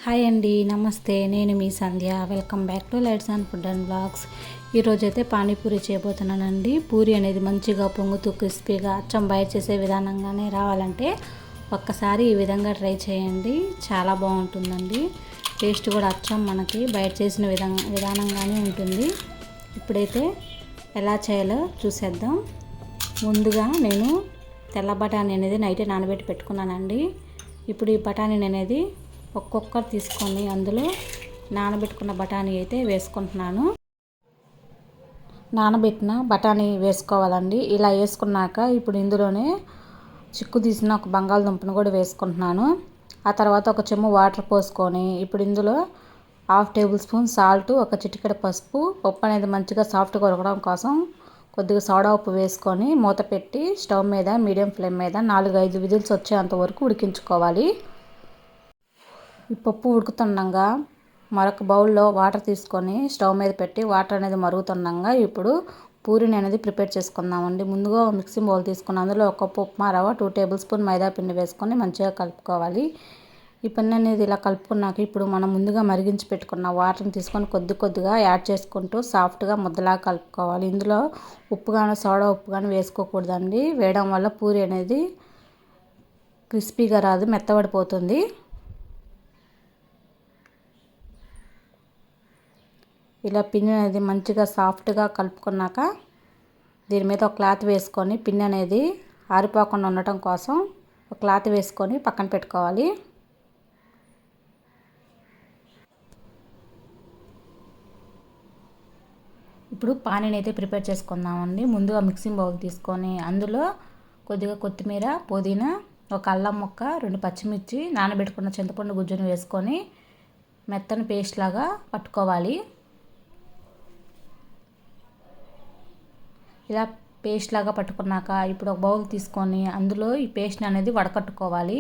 Hi అండి, నమస్తే. నేను మీ Sandhya. Welcome back to lights and food and blogs. ఈరోజైతే పానీపూరి చేయబోతున్నానండి. పూరి అనేది మంచిగా పొంగుతూ క్రిస్పీగా అచ్చం బయట చేసే విధానంగానే రావాలంటే ఒక్కసారి ఈ విధంగా ట్రై చేయండి. చాలా బాగుంటుందండి. టేస్ట్ కూడా అచ్చం మనకి బయట చేసిన విధానంగానే ఉంటుంది. ఇప్పుడైతే ఎలా చేయాలో చూసేద్దాం. ముందుగా నేను తెల్ల బఠానీ అనేది నైటే నానబెట్టి పెట్టుకున్నానండి. ఇప్పుడు ఈ బఠానీ అనేది ఒక్కొక్కటి తీసుకొని అందులో నానబెట్టుకున్న బఠానీ అయితే వేసుకుంటున్నాను. నానబెట్టిన బఠానీ వేసుకోవాలండి. ఇలా వేసుకున్నాక ఇప్పుడు ఇందులోనే చిక్కు తీసిన ఒక బంగాళదుంపను కూడా వేసుకుంటున్నాను. ఆ తర్వాత ఒక చెంబు వాటర్ పోసుకొని ఇప్పుడు ఇందులో 1/2 టేబుల్ స్పూన్ సాల్ట్, ఒక చిటికెడ పసుపు, పప్పు అనేది మంచిగా సాఫ్ట్గా ఉడకడం కోసం కొద్దిగా సోడా ఉప్పు వేసుకొని మూత పెట్టి స్టవ్ మీద మీడియం ఫ్లేమ్ మీద 4-5 విజిల్స్ వచ్చేంత వరకు ఉడికించుకోవాలి. ఈ పప్పు ఉడుకుతుండగా మరొక బౌల్లో వాటర్ తీసుకొని స్టవ్ మీద పెట్టి వాటర్ అనేది మరుగుతుండగా ఇప్పుడు పూరిని అనేది ప్రిపేర్ చేసుకుందామండి. ముందుగా మిక్సింగ్ బౌల్ తీసుకుని అందులో ఒక కప్పు ఉప్మా రవ్వ, 2 టేబుల్ స్పూన్ మైదా పిండి వేసుకొని మంచిగా కలుపుకోవాలి. ఈ పిండి అనేది ఇలా కలుపుకున్నాక ఇప్పుడు మనం ముందుగా మరిగించి పెట్టుకున్న వాటర్ని తీసుకొని కొద్దిగా యాడ్ చేసుకుంటూ సాఫ్ట్గా ముద్దలాగా కలుపుకోవాలి. ఇందులో ఉప్పు కానీ సోడా ఉప్పు కానీ వేసుకోకూడదండి. వేయడం వల్ల పూరి అనేది క్రిస్పీగా రాదు, మెత్తబడిపోతుంది. ఇలా పిండి అనేది మంచిగా సాఫ్ట్గా కలుపుకున్నాక దీని మీద ఒక క్లాత్ వేసుకొని పిండి అనేది ఆరిపోకుండా ఉండటం కోసం ఒక క్లాత్ వేసుకొని పక్కన పెట్టుకోవాలి. ఇప్పుడు పానీని అయితే ప్రిపేర్ చేసుకుందామండి. ముందుగా మిక్సింగ్ బౌల్ తీసుకొని అందులో కొద్దిగా కొత్తిమీర, పుదీనా, ఒక అల్లం ముక్క, 2 పచ్చిమిర్చి, నానబెట్టుకున్న చింతపండు గుజ్జును వేసుకొని మెత్తని పేస్ట్ లాగా పట్టుకోవాలి. ఇలా పేస్ట్ లాగా పట్టుకున్నాక ఇప్పుడు ఒక బౌల్ తీసుకొని అందులో ఈ పేస్ట్ అనేది వడకట్టుకోవాలి.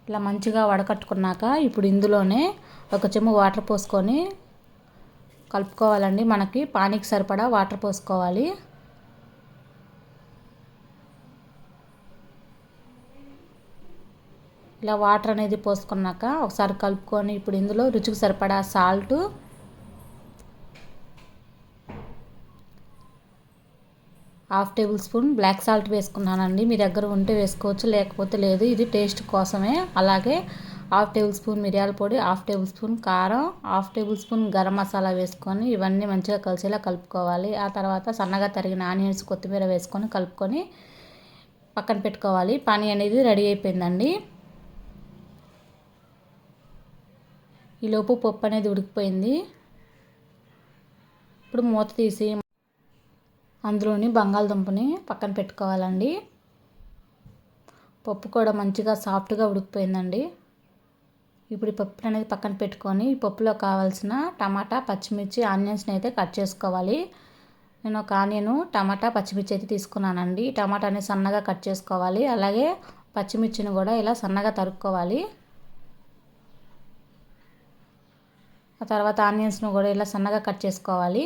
ఇలా మంచిగా వడకట్టుకున్నాక ఇప్పుడు ఇందులోనే ఒక చెంబు వాటర్ పోసుకొని కలుపుకోవాలండి. మనకి పానీకి సరిపడా వాటర్ పోసుకోవాలి. ఇలా వాటర్ అనేది పోసుకున్నాక ఒకసారి కలుపుకొని ఇప్పుడు ఇందులో రుచికి సరిపడా salt, 1/2 tablespoon black salt వేసుకున్నానండి. మీ దగ్గర ఉంటే వేసుకోవచ్చు, లేకపోతే లేదు. ఇది టేస్ట్ కోసమే. అలాగే 1/2 టేబుల్ స్పూన్ మిరియాల పొడి, 1/2 టేబుల్ స్పూన్ కారం, 1/2 టేబుల్ స్పూన్ గరం మసాలా వేసుకొని ఇవన్నీ మంచిగా కలిసేలా కలుపుకోవాలి. ఆ తర్వాత సన్నగా తరిగిన ఆనియన్స్, కొత్తిమీర వేసుకొని కలుపుకొని పక్కన పెట్టుకోవాలి. పానీ అనేది రెడీ అయిపోయిందండి. ఈలోపు పప్పు అనేది ఉడికిపోయింది. ఇప్పుడు మూత తీసి అందులోని బంగాళదుంపని పక్కన పెట్టుకోవాలండి. పప్పు కూడా మంచిగా సాఫ్ట్గా ఉడికిపోయిందండి. ఇప్పుడు ఈ పప్పు అనేది పక్కన పెట్టుకొని ఈ పప్పులో కావాల్సిన టమాటా, పచ్చిమిర్చి, ఆనియన్స్ని అయితే కట్ చేసుకోవాలి. నేను ఒక ఆనియన్, టమాటా, పచ్చిమిర్చి అయితే తీసుకున్నానండి. టమాటాని సన్నగా కట్ చేసుకోవాలి. అలాగే పచ్చిమిర్చిని కూడా ఇలా సన్నగా తరుక్కోవాలి. ఆ తర్వాత ఆనియన్స్ను కూడా ఇలా సన్నగా కట్ చేసుకోవాలి.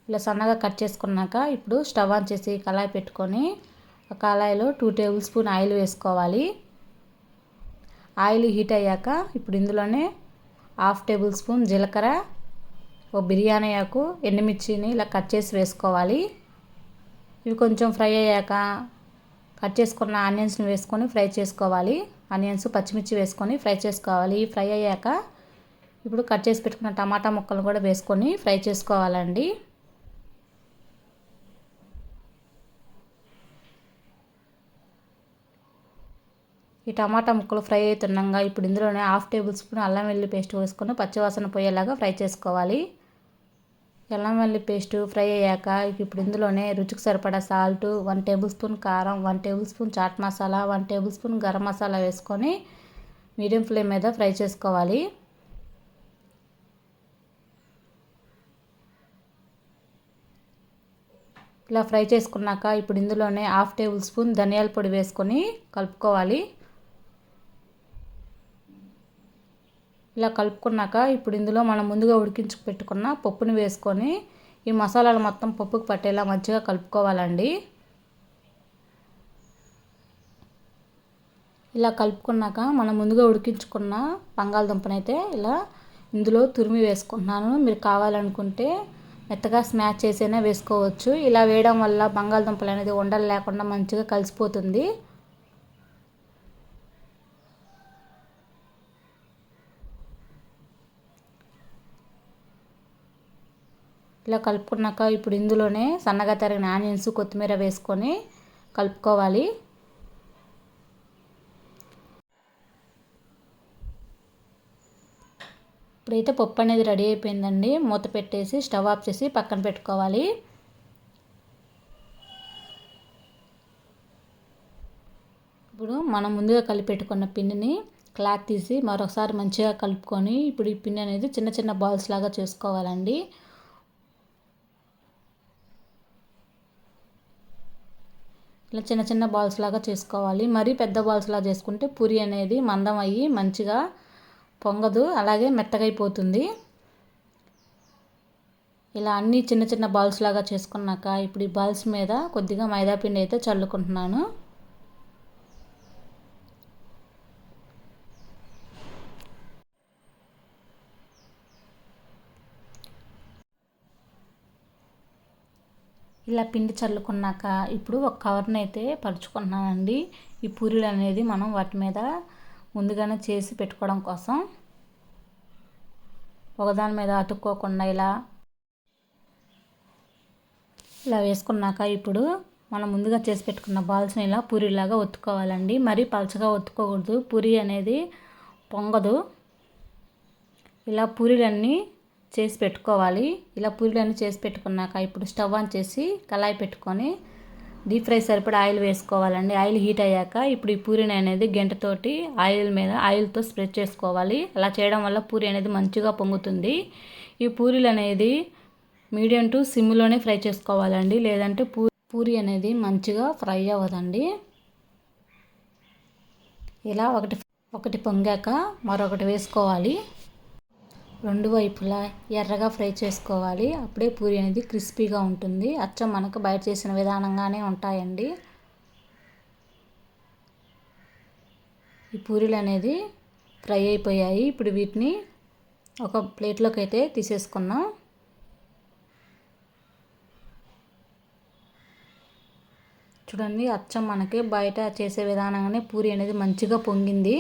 ఇలా సన్నగా కట్ చేసుకున్నాక ఇప్పుడు స్టవ్ ఆన్ చేసి కళాయి పెట్టుకొని ఆ కళాయిలో 2 టేబుల్ స్పూన్ ఆయిల్ వేసుకోవాలి. ఆయిల్ హీట్ అయ్యాక ఇప్పుడు ఇందులోనే 1/2 టేబుల్ స్పూన్ జీలకర్ర, ఓ బిర్యానీ ఆకు, ఎండుమిర్చిని ఇలా కట్ చేసి వేసుకోవాలి. ఇవి కొంచెం ఫ్రై అయ్యాక కట్ చేసుకున్న ఆనియన్స్ని వేసుకొని ఫ్రై చేసుకోవాలి. ఆనియన్స్, పచ్చిమిర్చి వేసుకొని ఫ్రై చేసుకోవాలి. ఫ్రై అయ్యాక ఇప్పుడు కట్ చేసి పెట్టుకున్న టమాటా ముక్కలు కూడా వేసుకొని ఫ్రై చేసుకోవాలండి. ఈ టమాటా ముక్కలు ఫ్రై అవుతుండగా ఇప్పుడు ఇందులోనే 1/2 టేబుల్ స్పూన్ అల్లం వెల్లుల్లి పేస్ట్ వేసుకొని పచ్చివాసన పోయేలాగా ఫ్రై చేసుకోవాలి. అల్లం వెల్లుల్లి పేస్ట్ ఫ్రై అయ్యాక ఇప్పుడు ఇందులోనే రుచికి సరిపడా సాల్ట్, 1 టేబుల్ స్పూన్ కారం, 1 tablespoon chaat masala, 1 tablespoon garam masala వేసుకొని మీడియం ఫ్లేమ్ మీద ఫ్రై చేసుకోవాలి. ఇలా ఫ్రై చేసుకున్నాక ఇప్పుడు ఇందులోనే 1/2 టేబుల్ స్పూన్ ధనియాల పొడి వేసుకొని కలుపుకోవాలి. ఇలా కలుపుకున్నాక ఇప్పుడు ఇందులో మనం ముందుగా ఉడికించి పెట్టుకున్న పప్పుని వేసుకొని ఈ మసాలాలు మొత్తం పప్పుకు పట్టేలా మంచిగా కలుపుకోవాలండి. ఇలా కలుపుకున్నాక మనం ముందుగా ఉడికించుకున్న బంగాళదుంపనైతే ఇలా ఇందులో తురిమి వేసుకుంటున్నాను. మీరు కావాలనుకుంటే మెత్తగా స్మాష్ చేసైనా వేసుకోవచ్చు. ఇలా వేయడం వల్ల బంగాళదుంపలు అనేది ఉండలు లేకుండా మంచిగా కలిసిపోతుంది. ఇలా కలుపుకున్నాక ఇప్పుడు ఇందులోనే సన్నగా తరిగిన ఆనియన్స్, కొత్తిమీర వేసుకొని కలుపుకోవాలి. ఇప్పుడైతే పప్పు అనేది రెడీ అయిపోయిందండి. మూత పెట్టేసి స్టవ్ ఆఫ్ చేసి పక్కన పెట్టుకోవాలి. ఇప్పుడు మనం ముందుగా కలిపి పెట్టుకున్న పిండిని క్లాత్ తీసి మరొకసారి మంచిగా కలుపుకొని ఇప్పుడు ఈ పిండి అనేది చిన్న చిన్న బాల్స్ లాగా చేసుకోవాలండి. ఇలా చిన్న చిన్న బాల్స్ లాగా చేసుకోవాలి. మరీ పెద్ద బాల్స్ లాగా చేసుకుంటే పూరి అనేది మందం అయ్యి మంచిగా పొంగదు, అలాగే మెత్తగా అయిపోతుంది. ఇలా అన్నీ చిన్న చిన్న బాల్స్ లాగా చేసుకున్నాక ఇప్పుడు ఈ బాల్స్ మీద కొద్దిగా మైదా పిండి అయితే చల్లుకుంటున్నాను. ఇలా పిండి చల్లుకున్నాక ఇప్పుడు ఒక కవర్ని అయితే పరుచుకుంటున్నానండి. ఈ పూరీలు అనేది మనం వాటి మీద ముందుగానే చేసి పెట్టుకోవడం కోసం, ఒకదాని మీద అతుక్కోకుండా ఇలా వేసుకున్నాక ఇప్పుడు మనం ముందుగా చేసి పెట్టుకున్న బాల్స్ని ఇలా పూరీలాగా ఒత్తుకోవాలండి. మరీ పలచగా ఒత్తుకోకూడదు, పూరీ అనేది పొంగదు. ఇలా పూరీలన్నీ చేసి పెట్టుకోవాలి. ఇలా పూరీలన్నీ చేసి పెట్టుకున్నాక ఇప్పుడు స్టవ్ ఆన్ చేసి కళాయి పెట్టుకొని డీప్ ఫ్రై సరిపడా ఆయిల్ వేసుకోవాలండి. ఆయిల్ హీట్ అయ్యాక ఇప్పుడు ఈ పూరీని అనేది గంటతోటి ఆయిల్తో స్ప్రెడ్ చేసుకోవాలి. అలా చేయడం వల్ల పూరీ అనేది మంచిగా పొంగుతుంది. ఈ పూరీలు అనేది మీడియం టు సిమ్లోనే ఫ్రై చేసుకోవాలండి, లేదంటే పూరీ అనేది మంచిగా ఫ్రై అవ్వదండి. ఇలా ఒకటి పొంగాక మరొకటి వేసుకోవాలి. రెండు వైపులా ఎర్రగా ఫ్రై చేసుకోవాలి. అప్పుడే పూరి అనేది క్రిస్పీగా ఉంటుంది. అచ్చం మనకు బయట చేసిన విధానంగానే ఉంటాయండి. ఈ పూరీలు అనేది ఫ్రై అయిపోయాయి. ఇప్పుడు వీటిని ఒక ప్లేట్లోకి అయితే తీసేసుకున్నాం. చూడండి, అచ్చం మనకి బయట చేసే విధానంగానే పూరి అనేది మంచిగా పొంగింది.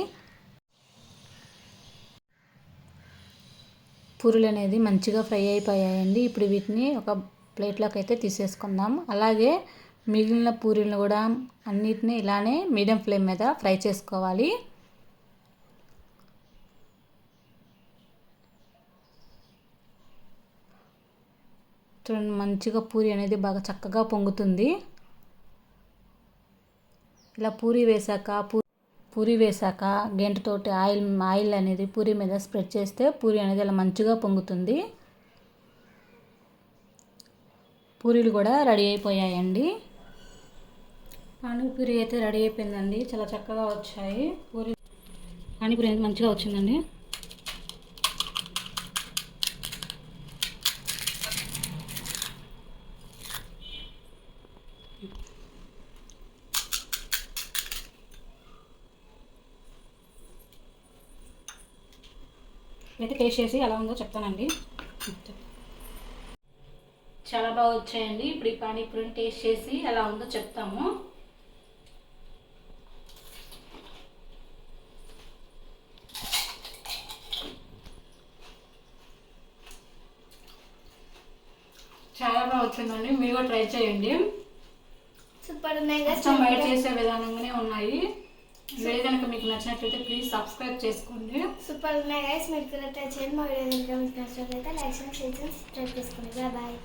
పూరీలు అనేది మంచిగా ఫ్రై అయిపోయాయండి. ఇప్పుడు వీటిని ఒక ప్లేట్లోకి అయితే తీసేసుకుందాం. అలాగే మిగిలిన పూరీలను కూడా అన్నిటినీ ఇలానే మీడియం ఫ్లేమ్ మీద ఫ్రై చేసుకోవాలి. చూడండి, మంచిగా పూరి అనేది బాగా చక్కగా పొంగుతుంది. ఇలా పూరి వేసాక గంటతోటి ఆయిల్ అనేది పూరి మీద స్ప్రెడ్ చేస్తే పూరి అనేది ఇలా మంచిగా పొంగుతుంది. పూరీలు కూడా రెడీ అయిపోయాయండి. పానీపూరి అయితే రెడీ అయిపోయిందండి. చాలా చక్కగా వచ్చాయి పానీపూరి అనేది మంచిగా వచ్చిందండి. అయితే టేస్ట్ చేసి ఎలా ఉందో చెప్తానండి. చాలా బాగా వచ్చాయండి. ఇప్పుడు ఈ పానీపూరిని టేస్ట్ చేసి ఎలా ఉందో చెప్తాము. చాలా బాగా వచ్చిందండి. మీరు కూడా ట్రై చేయండి. సూపర్ ఉన్నాయి. బయట చేసే విధానంగానే ఉన్నాయి. వీడియో కనుక మీకు నచ్చినట్లయితే ప్లీజ్ సబ్స్క్రైబ్ చేసుకోండి. సూపర్ ఉన్నాయి గైస్. మీరు కూడా ట్రై చేయండి. మా వీడియో కనుక మీకు నచ్చినట్లయితే లైక్ చేయండి, షేర్ చేయండి, సబ్స్క్రైబ్ చేసుకోండి. బాయ్.